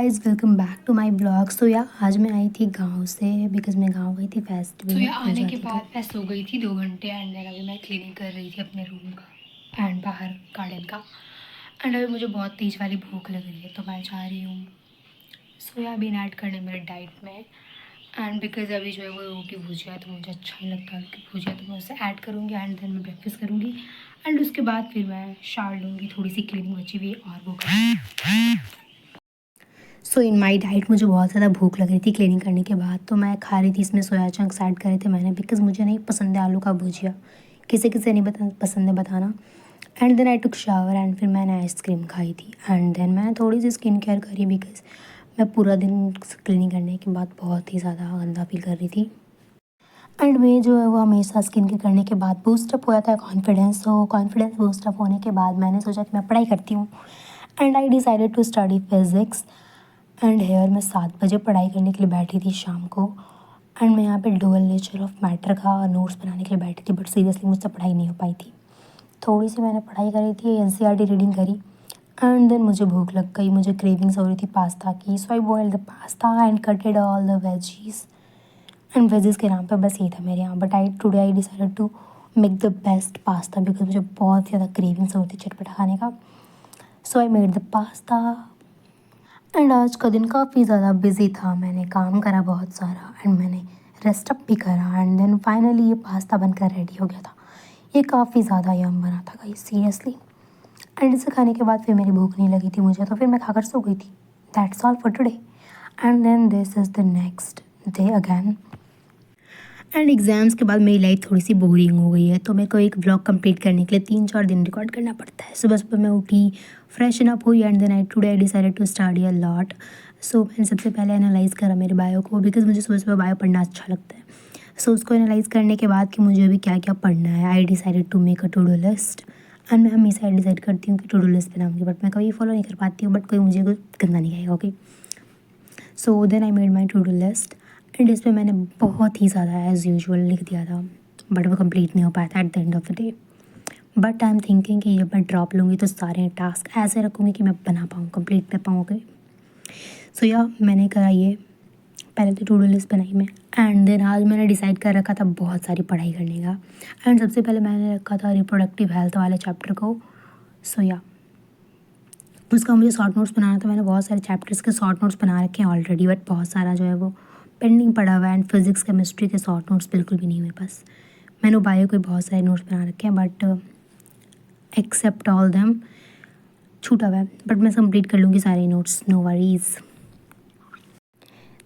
Guys, welcome back to my blog. So yeah आज मैं आई थी गांव से बिकॉज मैं गांव गई थी फेस्टिवल में आने के जाती बाद मैं सो गई थी 2 घंटे एंड देन अभी मैं क्लीनिंग कर रही थी अपने रूम का एंड बाहर गार्डन का। एंड अभी मुझे बहुत तेज वाली भूख लग रही है तो मैं जा रही हूँ सोयाबीन ऐड करने मेरे डाइट में। एंड बिकॉज अभी जो है वो रोटी भुजिया तो मुझे अच्छा नहीं लगता रोटी भुजिया, तो मैं उसे ऐड करूँगी एंड देन मैं ब्रेकफास्ट करूँगी एंड उसके बाद फिर मैं शावर लूँगी, थोड़ी सी क्लीनिंग बची हुई है और वो करूँगी। सो इन माई डाइट मुझे बहुत ज़्यादा भूख लग रही थी क्लीनिंग करने के बाद, तो मैं खा रही थी इसमें सोया चंक्स ऐड करे थे मैंने बिकॉज मुझे नहीं पसंद है आलू का भुजिया। किसी किसी नहीं पसंद है बताना। And then I took shower and फिर मैंने आइसक्रीम खाई थी एंड देन मैंने थोड़ी सी स्किन केयर करी बिकॉज मैं पूरा दिन क्लीनिंग करने के बाद बहुत ही ज़्यादा गंदा फील कर रही थी। एंड में जो है वो हमेशा स्किन केयर करने के बाद बूस्टअप हो जाता है कॉन्फिडेंस। तो कॉन्फिडेंस बूस्टअप होने के बाद मैंने सोचा कि मैं पढ़ाई करती हूँ and I decided to study physics. And here मैं 7 बजे पढ़ाई करने के लिए बैठी थी शाम को। एंड मैं यहाँ पे डुअल नेचर ऑफ मैटर का नोट्स बनाने के लिए बैठी थी, बट सीरियसली मुझसे पढ़ाई नहीं हो पाई थी। थोड़ी सी मैंने पढ़ाई करी थी, एनसीईआरटी रीडिंग करी एंड देन मुझे भूख लग गई, मुझे क्रेविंग्स हो रही थी पास्ता की। So I boiled the pasta and cutted all the veggies and veggies के नाम पे बस यही था मेरे यहाँ। But I decided to make the best pasta because मुझे बहुत ज़्यादा क्रेविंग्स होती चटपटा खाने का। So I made the pasta and आज का दिन काफ़ी ज़्यादा बिजी था, मैंने काम करा बहुत सारा एंड मैंने रेस्ट अप भी करा एंड देन फाइनली ये पास्ता बनकर रेडी हो गया था। ये काफ़ी ज़्यादा यम बना था गाइस, सीरियसली। एंड इसे खाने के बाद फिर मेरी भूख नहीं लगी थी मुझे, तो फिर मैं खाकर सो गई थी। That's all for today and then this is the next day again. And exams के बाद मेरी लाइफ थोड़ी सी बोरिंग हो गई है, तो मेरे को एक व्लॉग कंप्लीट करने के लिए 3-4 दिन रिकॉर्ड करना पड़ता है। सुबह सुबह मैं उठी, फ्रेशन अप हुई and then I decided to study a lot. So मैंने सबसे पहले एनालाइज़ करा मेरे बायो को बिकॉज मुझे सुबह सुबह बायो पढ़ना अच्छा लगता है। सो उसको एनालाइज़ करने के बाद कि मुझे अभी क्या क्या पढ़ना है, I decided to make a to do list. And मैं हमेशा डिसाइड करती हूँ कि टू डू लिस्ट बनाऊँगी, बट मैं कभी फॉलो नहीं कर पाती हूँ, बट कोई मुझे कुछ गंदा नहीं कहेगा। Okay, so then I made my to do list and इस पर मैंने बहुत ही ज़्यादा एज़ यूजुअल लिख दिया था, बट वो कंप्लीट नहीं हो पाया था eight the end of the day. But I am thinking कि जब मैं ड्रॉप लूँगी तो सारे टास्क ऐसे रखूँगी कि मैं बना पाऊँ, कंप्लीट कर पाऊँ। ओके, सो या मैंने करा ये, पहले तो टू डू लिस्ट बनाई मैं एंड देन आज मैंने डिसाइड कर रखा था बहुत सारी पढ़ाई करने का। एंड सबसे पहले मैंने रखा था रिप्रोडक्टिव हेल्थ वाले चैप्टर को। सो या उसका मुझे शॉर्ट नोट्स बनाना था, मैंने बहुत सारे चैप्टर्स के शॉर्ट नोट्स बना रखे हैं ऑलरेडी, बट बहुत सारा जो है वो पेंडिंग पड़ा हुआ है। एंड फिजिक्स केमिस्ट्री के शॉर्ट नोट्स बिल्कुल भी नहीं मेरे पास। मैंने बायो के बहुत सारे नोट्स बना रखे हैं बट एक्सेप्ट ऑल देम छूटा हुआ है, बट मैं कंप्लीट कर लूँगी सारे notes, no worries.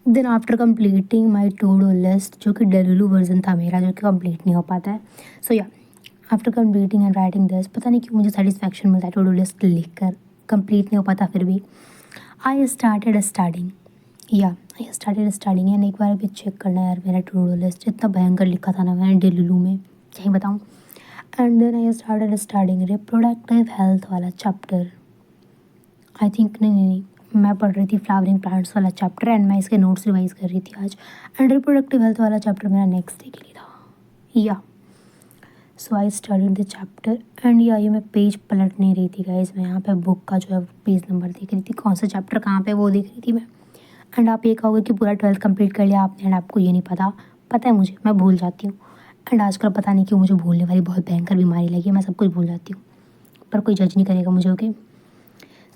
Then after completing my to do list, जो कि डेलुलू वर्जन था मेरा, जो कि कंप्लीट नहीं हो पाता है। सो या after completing and writing this, पता नहीं क्यों मुझे सेटिस्फैक्शन मिलता है टू डू लिस्ट लिख कर, कंप्लीट नहीं हो पाता फिर भी। आई स्टार्टेड स्टार्टिंग एंड एक बार अभी चेक करना है यार, मेरा टू डू लिस्ट इतना भयंकर लिखा था ना मैंने डेलुलू में, क्या ही बताऊँ। And then I started starting reproductive health वाला चैप्टर। आई थिंक नहीं, मैं पढ़ रही थी फ्लावरिंग प्लांट्स वाला चैप्टर एंड मैं इसके नोट्स रिवाइज कर रही थी आज। एंड रिप्रोडक्टिव हेल्थ वाला चैप्टर मेरा नेक्स्ट डे के लिए था। Yeah so I studied the chapter and yeah ये मैं पेज पलट नहीं रही थी गाइज, मैं यहाँ पे बुक का जो है पेज नंबर देख रही थी, कौन सा चैप्टर कहाँ पे वो देख रही थी मैं। एंड आप ये कहोगे कि पूरा 12th कंप्लीट कर लिया आपने एंड आपको ये नहीं पता। पता है मुझे, मैं भूल जाती हूँ। एंड आजकल पता नहीं क्यों मुझे भूलने वाली बहुत भयंकर बीमारी लगी है, मैं सब कुछ भूल जाती हूँ, पर कोई जज नहीं करेगा मुझे। ओके,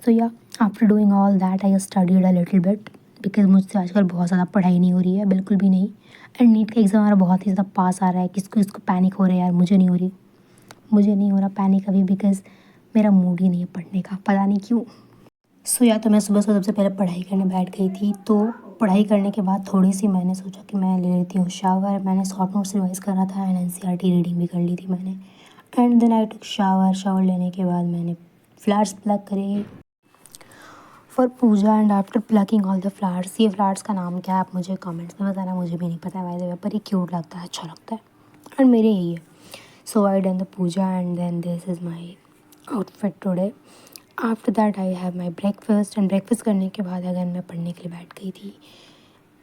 सो या after doing all that I studied a little bit because मुझसे आजकल बहुत ज़्यादा पढ़ाई नहीं हो रही है, बिल्कुल भी नहीं। एंड नीट का एग्ज़ाम हमारा बहुत ही ज़्यादा पास आ रहा है, किसको इसको पैनिक हो रहा है यार, मुझे नहीं हो रही, मुझे नहीं हो रहा पैनिक अभी बिकॉज मेरा मूड ही नहीं है पढ़ने का, पता नहीं क्यों। सो या तो मैं सुबह सुबह सबसे पहले पढ़ाई करने बैठ गई थी, तो पढ़ाई करने के बाद थोड़ी सी मैंने सोचा कि मैं ले लेती हूँ शावर। मैंने शॉर्ट नोट्स रिवाइज करा था एंड एनसीईआरटी रीडिंग भी कर ली थी मैंने। And then I took shower लेने के बाद मैंने फ्लावर्स प्लग करे for puja. And after plucking all the flowers, ये फ्लावर्स का नाम क्या है आप मुझे कमेंट्स में बताना, मुझे भी नहीं पता है बाय द वे, पर ये क्यूट लगता है, अच्छा लगता है एंड मेरे यही है। So I done the puja and then this is my outfit today. After that I have my breakfast and breakfast करने के बाद अगर मैं पढ़ने के लिए बैठ गई थी।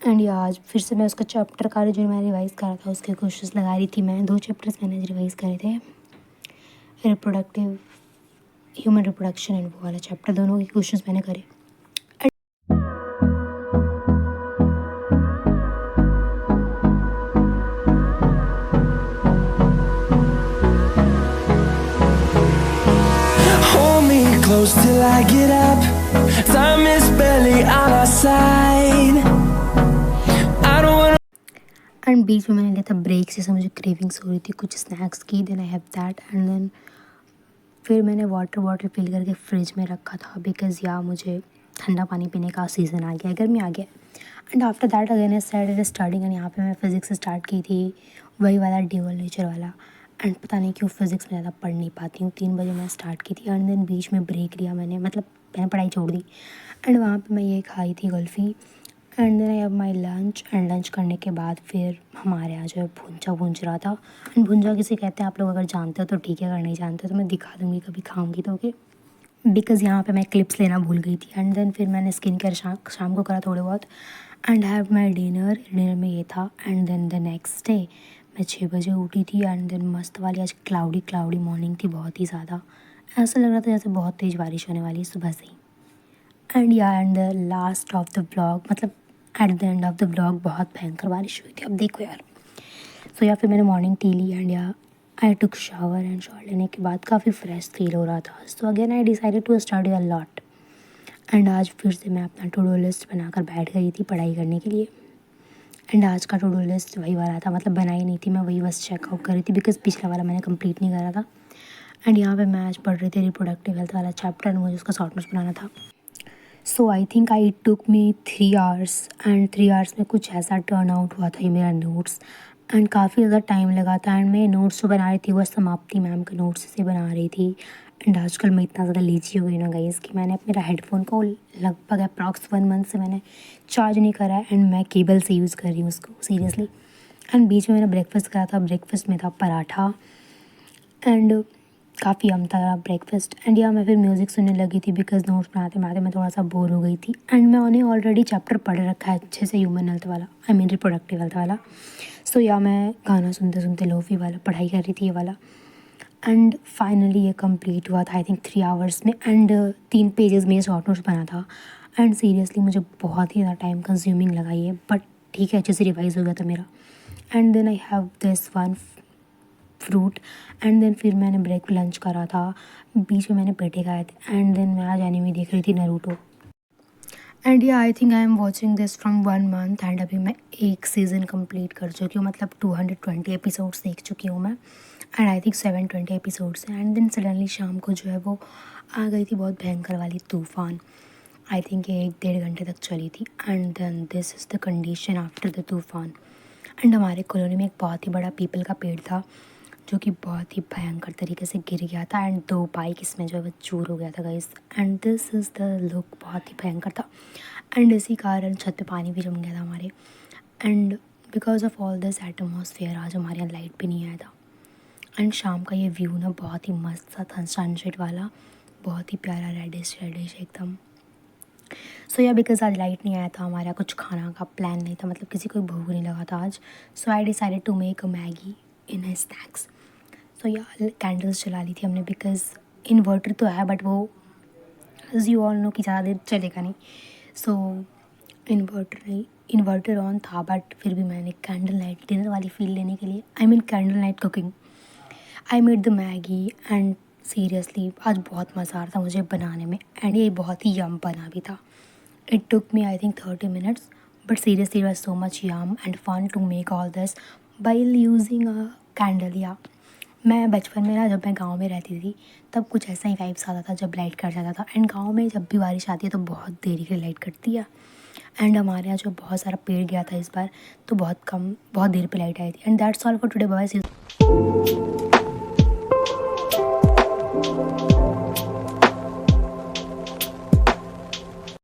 एंड ये आज फिर से मैं उसका चैप्टर का जो मैंने रिवाइज़ करा था उसके क्वेश्चंस लगा रही थी मैं, 2 चैप्टर्स मैंने रिवाइज़ करे थे, रिप्रोडक्टिव ह्यूमन रिप्रोडक्शन एंड वो वाला चैप्टर, दोनों के क्वेश्चंस मैंने करे। close till I get up. Time is barely on our side. I don't wanna. And बीच में मैंने लिया था ब्रेक, जैसे मुझे क्रेविंग्स हो रही थी कुछ स्नैक्स की, then I have that and then फिर मैंने वाटर बॉटल फिल करके फ्रिज में रखा था बिकॉज़ या मुझे ठंडा पानी पीने का सीज़न आ गया है, गर्मी आ गया है। And after that again I started starting, and यहाँ पे मैं फ़िज़िक्स स्टार्ट की थी, वही वाला ड्यूअल नेचर वाला। एंड पता नहीं क्यों फ़िज़िक्स में ज़्यादा पढ़ नहीं पाती हूँ, 3 बजे मैं स्टार्ट की थी एंड देन बीच में ब्रेक लिया मैंने, मतलब मैंने पढ़ाई छोड़ दी। एंड वहाँ पे मैं ये खाई थी kulfi and then I have my lunch, and lunch करने के बाद फिर हमारे यहाँ जो है भुंजा भूंज रहा था। एंड भुंजा किसे कहते हैं आप लोग अगर जानते हो तो ठीक है, अगर नहीं जानते हो तो मैं दिखा दूँगी कभी खाऊंगी तो, ओके। बिकॉज़ यहाँ पे मैं क्लिप्स लेना भूल गई थी। एंड देन फिर मैंने स्किन केयर शाम को करा थोड़े बहुत एंड हैव माई डिनर में ये था। And then the next day मैं 6 बजे उठी थी एंड देन मस्त वाली आज क्लाउडी मॉर्निंग थी, बहुत ही ज़्यादा ऐसा लग रहा था जैसे बहुत तेज़ बारिश होने वाली है सुबह से ही। And the last of the blog, मतलब at the end of the blog बहुत भयंकर बारिश हुई थी, अब देखो यार। सो या फिर मैंने मॉर्निंग टी ली and yeah I took shower, and shower लेने के बाद काफ़ी फ्रेश फील हो रहा था। So again I decided to study a lot. And आज फिर से मैं अपना टू डू लिस्ट बनाकर बैठ गई थी पढ़ाई करने के लिए। एंड आज का टू डू लिस्ट वही वाला था, मतलब बनाई नहीं थी मैं, वही बस चेकआउट कर रही थी बिकॉज़ पिछला वाला मैंने कंप्लीट नहीं करा था। एंड यहाँ पे मैं आज पढ़ रही थी रिप्रोडक्टिव हेल्थ वाला चैप्टर एंड मुझे उसका शॉर्ट नोट्स बनाना था। So I think I took me 3 hours and 3 hours में कुछ ऐसा टर्न आउट हुआ था ये मेरा नोट्स। एंड काफ़ी ज़्यादा टाइम लगा था एंड मैं नोट्स जो बना रही थी वो समाप्ति मैम के नोट्स से बना रही थी। एंड आजकल मैं इतना ज़्यादा लेजी हो गई ना गाइस कि मैंने मेरा हेडफोन को लगभग अप्रॉक्स 1 मंथ से मैंने चार्ज नहीं करा है एंड मैं केबल से यूज़ कर रही हूँ उसको सीरियसली। एंड बीच में मैंने ब्रेकफास्ट करा था, ब्रेकफास्ट में था पराठा एंड काफ़ी यम था ब्रेकफास्ट। एंड या मैं फिर म्यूज़िक सुनने लगी थी बिकॉज़ नोट्स बनाते बनाते मैं थोड़ा सा बोर हो गई थी एंड मैं उन्हें ऑलरेडी चैप्टर पढ़ रखा है अच्छे से, ह्यूमन हेल्थ वाला, आई मीन रिप्रोडक्टिव हेल्थ वाला। सो या मैं गाना सुनते सुनते लोफी वाला पढ़ाई कर रही थी ये वाला। एंड फाइनली ये कंप्लीट हुआ था आई थिंक 3 आवर्स में एंड 3 पेजेस में ये शॉर्ट नोट्स बना था। एंड सीरियसली मुझे बहुत ही ज़्यादा टाइम कंज्यूमिंग लगा ये, बट ठीक है अच्छे से रिवाइज़ हो गया था मेरा। And then I have this one fruit and then फिर मैंने ब्रेक लंच करा था, बीच में मैंने पेठे खाए थे एंड देन मैं आज एनिमे देख रही थी Naruto. And yeah I think I am watching this from 1 month and अभी मैं एक सीज़न कंप्लीट कर चुकी हूँ, मतलब 220 एपिसोड्स देख चुकी हूँ मैं। एंड आई थिंक 720 एपिसोड्स हैं। एंड देन सडनली शाम को जो है वो आ गई थी बहुत भयंकर वाली तूफ़ान। आई थिंक ये 1-1.5 घंटे तक चली थी and then this is the condition after the तूफ़ान। एंड हमारे कॉलोनी में एक बहुत ही बड़ा पीपल का पेड़ था जो कि बहुत ही भयंकर तरीके से गिर गया था एंड 2 बाइक इसमें जो है वो चूर हो गया था guys. And this is the look, बहुत ही भयंकर था। एंड इसी कारण छत पे पानी भी जम गया था हमारे। And because of all this atmosphere आज हमारे यहाँ लाइट भी नहीं आया था। एंड शाम का ये व्यू ना बहुत ही मस्त था, सनसेट वाला, बहुत ही प्यारा रेडिश एकदम। सो या बिकॉज आज लाइट नहीं आया था, हमारा कुछ खाना का प्लान नहीं था, मतलब किसी को भूख नहीं लगा था आज। So I decided to make a Maggi in a snacks. So yeah candles जला ली थी हमने बिकॉज़ इन्वर्टर तो है बट वो एज़ यू ऑल नो कि ज़्यादा देर चलेगा नहीं। सो इन्वर्टर ऑन था बट फिर भी मैंने कैंडल नाइट डिनर वाली फील लेने के लिए, I mean candle night cooking, I made the Maggi. And seriously आज बहुत मज़ा आ रहा था मुझे बनाने में एंड ये बहुत ही यम बना भी था। It took me I think 30 minutes but seriously it was so much yum and fun to make all this by using a candle. Yeah मैं बचपन में ना जब मैं गांव में रहती थी तब कुछ ऐसा ही वाइब्स आता था जब लाइट कट जाता था। एंड गांव में जब भी बारिश आती है तो बहुत देरी के लाइट कटती है। एंड हमारे यहाँ जो बहुत सारा पेड़ गया था इस बार, तो बहुत देर पे लाइट आई थी। And that's all for today, bye.